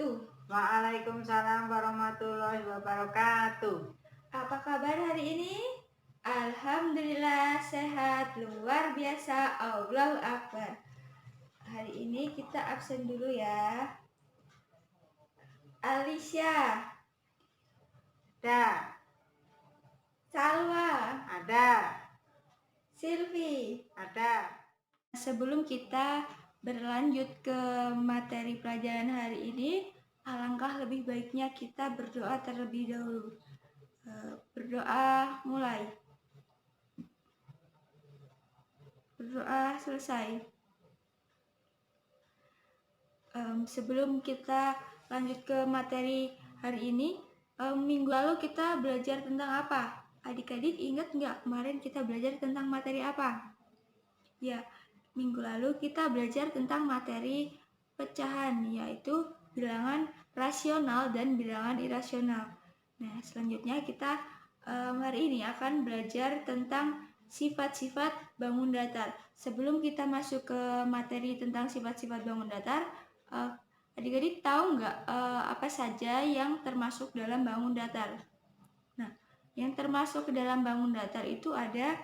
wabarakatuh. Waalaikumsalam warahmatullahi wabarakatuh. Apa kabar hari ini? Alhamdulillah sehat, luar biasa, Allahu Akbar. Hari ini kita absen dulu ya. Alicia, Ada, Salwa, ada, Silvi. ada. Sebelum kita berlanjut ke materi pelajaran hari ini, alangkah lebih baiknya kita berdoa terlebih dahulu. Berdoa mulai. Berdoa selesai. Sebelum kita lanjut ke materi hari ini, minggu lalu kita belajar tentang apa? Adik-adik ingat nggak kemarin kita belajar tentang materi apa? Ya, minggu lalu kita belajar tentang materi pecahan, yaitu bilangan rasional dan bilangan irasional. Nah, selanjutnya kita hari ini akan belajar tentang sifat-sifat bangun datar. Sebelum kita masuk ke materi tentang sifat-sifat bangun datar, adik-adik tahu nggak apa saja yang termasuk dalam bangun datar? Nah, yang termasuk ke dalam bangun datar itu ada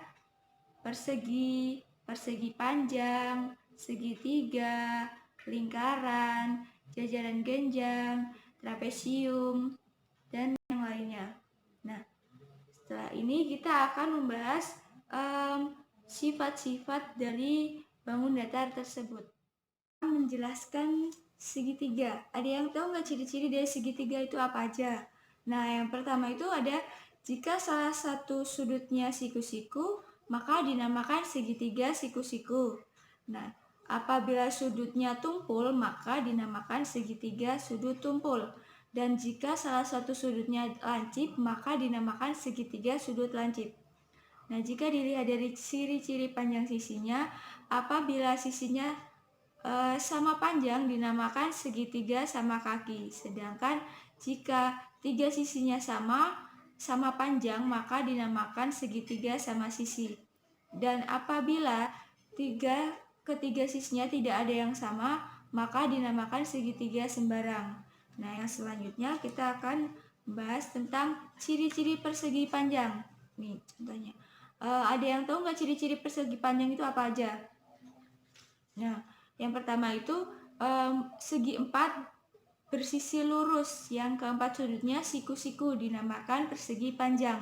persegi, persegi panjang, segitiga, lingkaran, jajaran genjang, trapesium, dan yang lainnya. Nah, setelah ini kita akan membahas sifat-sifat dari bangun datar tersebut. Menjelaskan segitiga. Ada yang tahu nggak ciri-ciri dari segitiga itu apa aja? Nah, yang pertama itu ada jika salah satu sudutnya siku-siku, maka dinamakan segitiga siku-siku. Nah, apabila sudutnya tumpul, maka dinamakan segitiga sudut tumpul. Dan jika salah satu sudutnya lancip, maka dinamakan segitiga sudut lancip. Nah, jika dilihat dari ciri-ciri panjang sisinya, apabila sisinya sama panjang dinamakan segitiga sama kaki. Sedangkan jika tiga sisinya sama panjang, maka dinamakan segitiga sama sisi. Dan apabila ketiga sisinya tidak ada yang sama, maka dinamakan segitiga sembarang. Nah, yang selanjutnya kita akan bahas tentang ciri-ciri persegi panjang. Nih, contohnya. Ada yang tahu nggak ciri-ciri persegi panjang itu apa aja? Nah, yang pertama itu segi empat bersisi lurus, yang keempat sudutnya siku-siku dinamakan persegi panjang.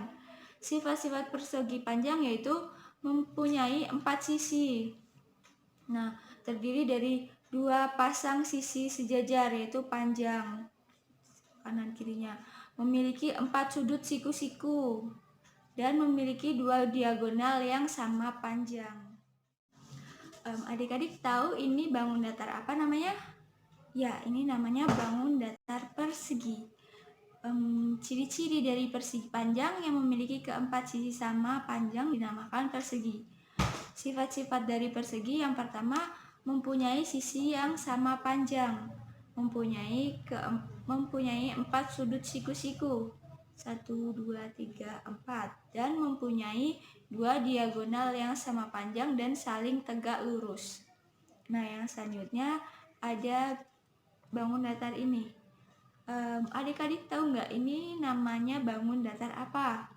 Sifat-sifat persegi panjang yaitu mempunyai empat sisi. Nah, terdiri dari dua pasang sisi sejajar yaitu panjang kanan kirinya. Memiliki empat sudut siku-siku dan memiliki dua diagonal yang sama panjang. Adik-adik tahu ini bangun datar apa namanya? Ya, ini namanya bangun datar persegi. Ciri-ciri dari persegi panjang yang memiliki keempat sisi sama panjang dinamakan persegi. Sifat-sifat dari persegi yang pertama mempunyai sisi yang sama panjang, mempunyai empat sudut siku-siku. 1, 2, 3, 4 dan mempunyai dua diagonal yang sama panjang dan saling tegak lurus. Nah, yang selanjutnya ada bangun datar ini. Adik-adik tahu nggak ini namanya bangun datar apa?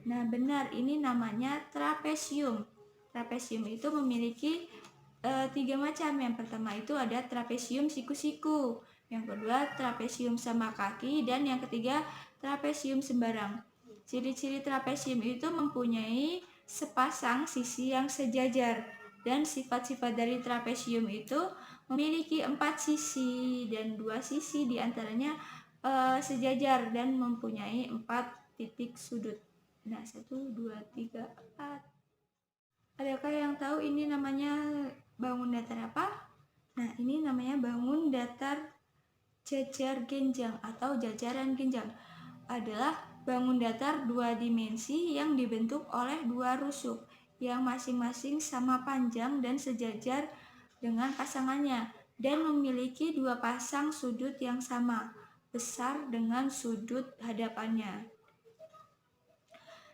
Nah, benar, ini namanya trapesium. Trapesium itu memiliki 3 macam. Yang pertama itu ada trapesium siku-siku, yang kedua trapesium sama kaki, dan yang ketiga trapesium sembarang. Ciri-ciri trapesium itu mempunyai sepasang sisi yang sejajar, dan sifat-sifat dari trapesium itu memiliki 4 sisi dan 2 sisi diantaranya sejajar dan mempunyai 4 titik sudut. Nah, 1, 2, 3, 4. Adakah yang tahu ini namanya bangun datar apa? Nah, ini namanya bangun datar jajar genjang atau jajaran genjang. Adalah bangun datar dua dimensi yang dibentuk oleh dua rusuk yang masing-masing sama panjang dan sejajar dengan pasangannya dan memiliki dua pasang sudut yang sama besar dengan sudut hadapannya.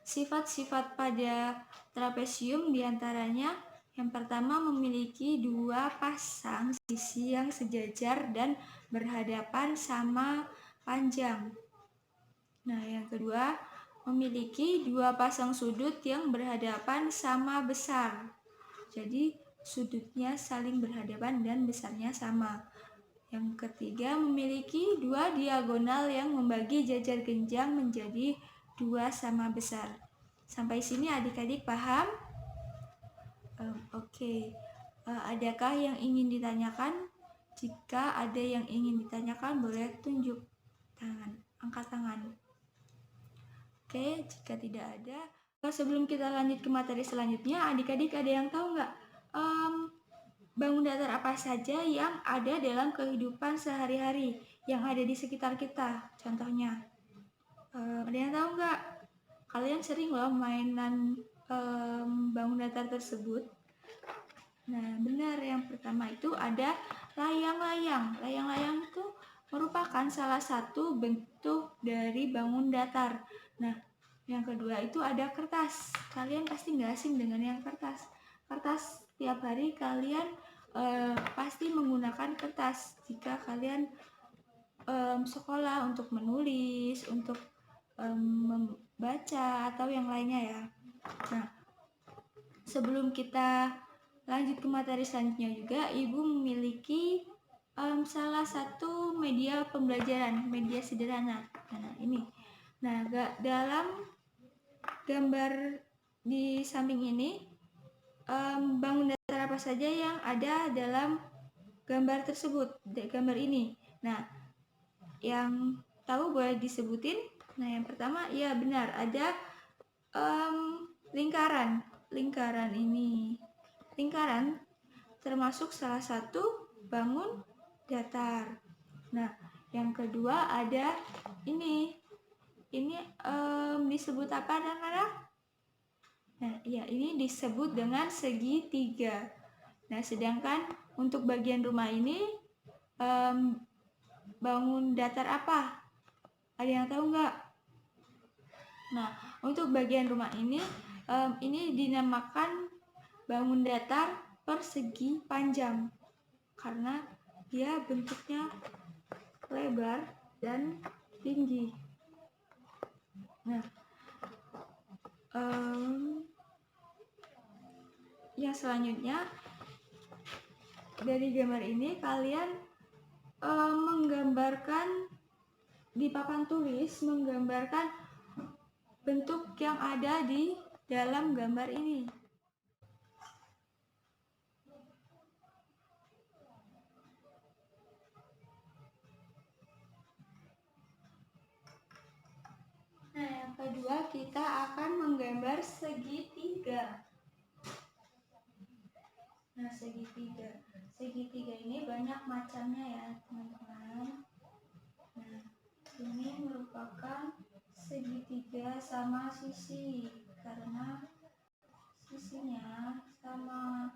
Sifat-sifat pada trapesium diantaranya Yang pertama memiliki dua pasang sisi yang sejajar dan berhadapan sama panjang. Nah, yang kedua memiliki dua pasang sudut yang berhadapan sama besar. Jadi sudutnya saling berhadapan dan besarnya sama. Yang ketiga memiliki dua diagonal yang membagi jajar genjang menjadi dua sama besar. Sampai sini adik-adik paham? Oke. Adakah yang ingin ditanyakan? Jika ada yang ingin ditanyakan, boleh tunjuk tangan, angkat tangan. Oke, jika tidak ada, sebelum kita lanjut ke materi selanjutnya, adik-adik ada yang tahu nggak bangun datar apa saja yang ada dalam kehidupan sehari-hari, yang ada di sekitar kita? Contohnya, ada yang tahu nggak? Kalian sering loh mainan bangun datar tersebut. Nah, benar. Yang pertama itu ada layang-layang. Layang-layang itu merupakan salah satu bentuk dari bangun datar. Nah, yang kedua itu ada kertas. Kalian pasti nggak asing dengan yang kertas. Kertas tiap hari kalian pasti menggunakan kertas jika kalian sekolah untuk menulis, untuk membaca atau yang lainnya ya. Nah, sebelum kita lanjut ke materi selanjutnya juga, Ibu memiliki salah satu media pembelajaran, media sederhana. Nah, ini. Nah, dalam gambar di samping ini, bangun datar apa saja yang ada dalam gambar tersebut, gambar ini. Nah, yang tahu boleh disebutin. Nah, yang pertama, ya benar, ada lingkaran. Lingkaran ini, lingkaran termasuk salah satu bangun datar. Nah, yang kedua ada ini disebut apa anak-anak? Nah, ya, ini disebut dengan segitiga. Nah, sedangkan untuk bagian rumah ini bangun datar apa? Ada yang tahu nggak? Nah, untuk bagian rumah ini dinamakan bangun datar persegi panjang karena dia bentuknya lebar dan tinggi. Nah, yang selanjutnya dari gambar ini kalian menggambarkan di papan tulis, menggambarkan bentuk yang ada di dalam gambar ini. Nah, yang kedua kita akan menggambar segitiga. Nah, segitiga. Segitiga ini banyak macamnya ya, teman-teman. Nah, ini merupakan segitiga sama sisi karena sisinya sama.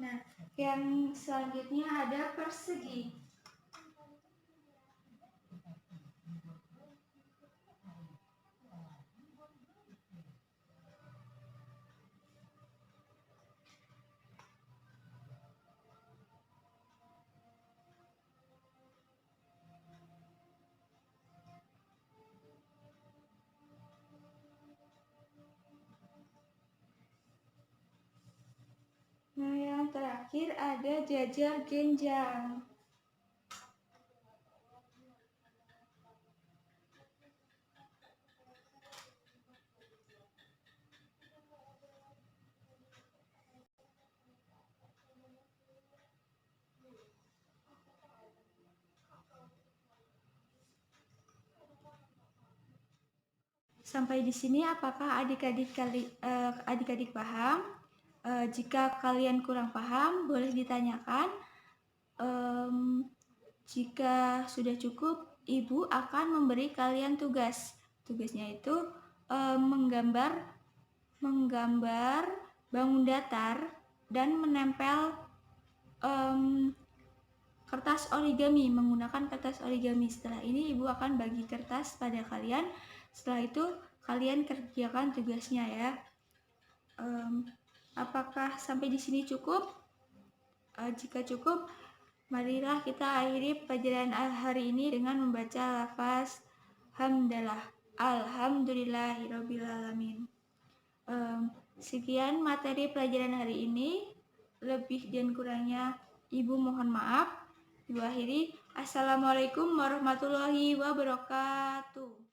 Nah, yang selanjutnya ada persegi. Nah, yang terakhir ada jajar genjang. Sampai di sini apakah adik-adik paham? Jika kalian kurang paham, boleh ditanyakan. Jika sudah cukup, Ibu akan memberi kalian tugas. Tugasnya itu menggambar bangun datar dan menempel kertas origami, menggunakan kertas origami. Setelah ini Ibu akan bagi kertas pada kalian. Setelah itu kalian kerjakan tugasnya ya. Apakah sampai di sini cukup? Jika cukup, marilah kita akhiri pelajaran hari ini dengan membaca lafaz hamdalah. Alhamdulillahirobbilalamin. Sekian materi pelajaran hari ini. Lebih dan kurangnya Ibu mohon maaf. Ibu akhiri. Assalamualaikum warahmatullahi wabarakatuh.